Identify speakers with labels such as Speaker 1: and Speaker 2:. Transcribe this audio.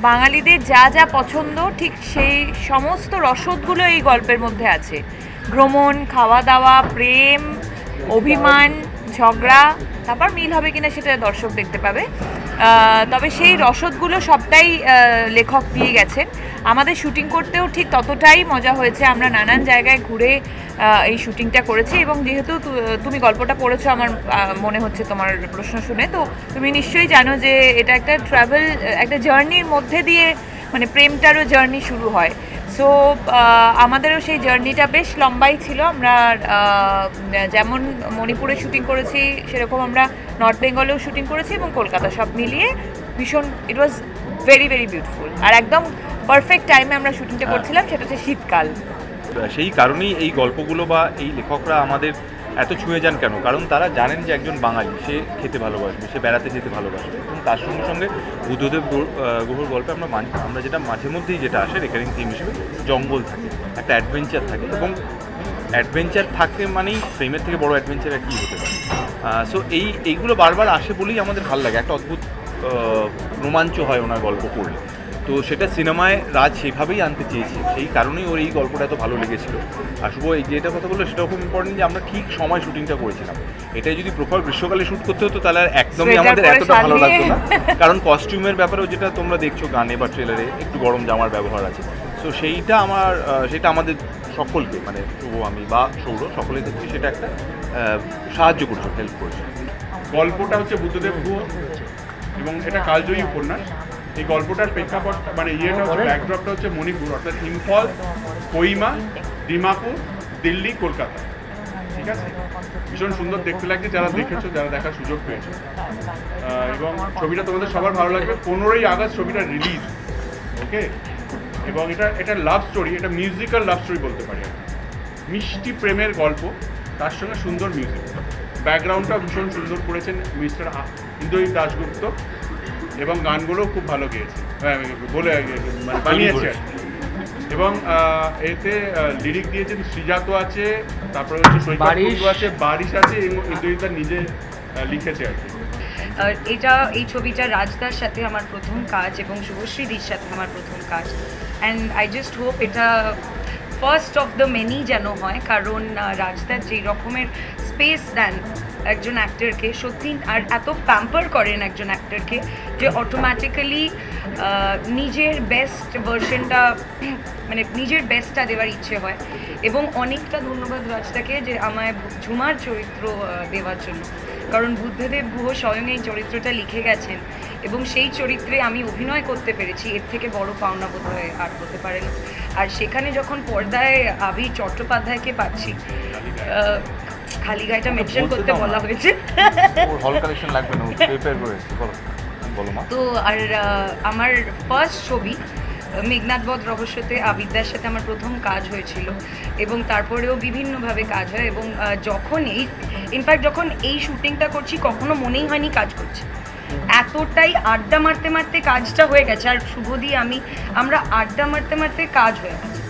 Speaker 1: বাঙালিদের যা যা পছন্দ ঠিক সেই সমস্ত রসদগুলো এই গল্পের মধ্যে আছে। ভ্রমণ, খাওয়া দাওয়া, প্রেম, অভিমান, ঝগড়া, তারপর মিল হবে কিনা সেটা দর্শক দেখতে পাবে। তবে সেই রসদগুলো সবটাই লেখক দিয়ে গেছেন। আমাদের শুটিং করতেও ঠিক ততটাই মজা হয়েছে। আমরা নানান জায়গায় ঘুরে এই শুটিংটা করেছি এবং যেহেতু তুমি গল্পটা পড়েছো আমার মনে হচ্ছে তোমার প্রশ্ন শুনে, তো তুমি নিশ্চয়ই জানো যে এটা একটা ট্রাভেল, একটা জার্নির মধ্যে দিয়ে, মানে প্রেমটারও জার্নি শুরু হয়। সো আমাদেরও সেই জার্নিটা বেশ লম্বাই ছিল। আমরা যেমন মণিপুরে শুটিং করেছি সেরকম আমরা নর্থ বেঙ্গলেও শুটিং করেছি এবং কলকাতা, সব মিলিয়ে ভীষণ ইট ওয়াজ ভেরি ভেরি বিউটিফুল। আর একদম পারফেক্ট টাইমে আমরা শুটিংটা করছিলাম, সেটা হচ্ছে শীতকাল।
Speaker 2: সেই কারণেই এই গল্পগুলো বা এই লেখকরা আমাদের এত ছুঁয়ে যান কেন, কারণ তারা জানেন যে একজন বাঙালি সে খেতে ভালোবাসবে, সে বেড়াতে যেতে ভালোবাসবে, এবং তার সঙ্গে সঙ্গে বুদ্ধদেব গুহর গল্পে আমরা যেটা মাঝে মধ্যেই যেটা আসে রেকারিং থিম হিসেবে, জঙ্গল থাকে, একটা অ্যাডভেঞ্চার থাকে, এবং অ্যাডভেঞ্চার থাকে মানেই প্রেমের থেকে বড় অ্যাডভেঞ্চার আর কী হতে পারে। সো এইগুলো বারবার আসে বলেই আমাদের ভালো লাগে, একটা অদ্ভুত রোমাঞ্চ হয় ওনার গল্প পড়লে। তো সেটা সিনেমায় রাজ সেভাবেই আনতে চেয়েছি, সেই কারণেই ওর এই গল্পটা এত ভালো লেগেছিল। আর শুভ এই যেটা কথা বললো সেটাও খুব ইম্পর্টেন্ট যে আমরা ঠিক সময় শুটিংটা করেছিলাম। এটাই যদি প্রপার গ্রীষ্মকালে শ্যুট করতে হতো তাহলে আর একদমই আমাদের এতটা ভালো লাগতো না, কারণ কস্টিউমের ব্যাপারেও যেটা তোমরা দেখছো গানে বা ট্রেলারে একটু গরম জামার ব্যবহার আছে। সো সেটা আমাদের সকলকে, মানে শুভ, আমি বা সৌর, সকলের ক্ষেত্রে সেটা একটা সাহায্য করেছে, হেল্প করেছে।
Speaker 3: গল্পটা হচ্ছে বুদ্ধদেব গুহ এবং এটা কালজয়ী উপন্যাস। এই গল্পটার প্রেক্ষাপট মানে ইয়েটা হচ্ছে, ব্যাকড্রপটা হচ্ছে মণিপুর, অর্থাৎ ইম্ফল, কোহিমা, ডিমাপুর, দিল্লি, কলকাতা। ঠিক আছে, ভীষণ সুন্দর দেখতে লাগছে যারা দেখেছো, যারা দেখার সুযোগ পেয়েছো, এবং ছবিটা তোমাদের সবার ভালো লাগবে। 15ই আগস্ট ছবিটা রিলিজ, ওকে। এবং এটা লাভ স্টোরি, এটা মিউজিক্যাল লাভ স্টোরি বলতে পারি। মিষ্টি প্রেমের গল্প, তার সঙ্গে সুন্দর মিউজিক। ব্যাকগ্রাউন্ডটা ভীষণ সুন্দর করেছেন মিস্টার ইন্দ্রজিৎ দাশগুপ্ত, এবং গানগুলোও খুব ভালো গেয়েছে, মানে বানিয়েছে। এবং এতে লিরিক দিয়েছেন শ্রীজাত আছে, তারপরে হচ্ছে সৈকত আছে, বারিশ আছে, এবং ইন্দ্রজিৎ নিজে লিখেছে আর কি।
Speaker 4: এই ছবিটা রাজদার সাথে আমার প্রথম কাজ এবং শুভশ্রীদির সাথে আমার প্রথম কাজ। অ্যান্ড আই জাস্ট হোপ এটা ফার্স্ট অফ দ্য মেনি যেন হয়, কারণ রাজদার যেই রকমের স্পেস দেন একজন অ্যাক্টরকে, সত্যি, আর এত প্যাম্পার করেন একজন অ্যাক্টরকে যে অটোমেটিক্যালি নিজের বেস্ট ভার্সনটা, মানে নিজের বেস্টটা দেওয়ার ইচ্ছে হয়। এবং অনেকটা ধন্যবাদ রাজদাকে যে আমায় ঝুমার চরিত্র দেওয়ার জন্য, কারণ বুদ্ধদেব গুহ স্বয়ং এই চরিত্রটা লিখে গেছেন এবং সেই চরিত্রে আমি অভিনয় করতে পেরেছি, এর থেকে বড় পাওনা বোধহয় আর হতে পারে না। আর সেখানে যখন পর্দায় আবির চট্টোপাধ্যায়কে পাচ্ছি, খালি গাইটা মেনশন করতে বলা হয়েছে, তো আর আমার ফার্স্ট ছবি মেঘনাদ বধ রহস্যতে আবিদ্যার সাথে আমার প্রথম কাজ হয়েছিল, এবং তারপরেও বিভিন্নভাবে কাজ হয়। এবং ইনফ্যাক্ট যখন এই শুটিংটা করছি কখনো মনেই হয়নি কাজ করছি, এতটাই আড্ডা মারতে মারতে কাজটা হয়ে গেছে। আর শুভদি আমরা আড্ডা মারতে মারতে কাজ হয়ে গেছে।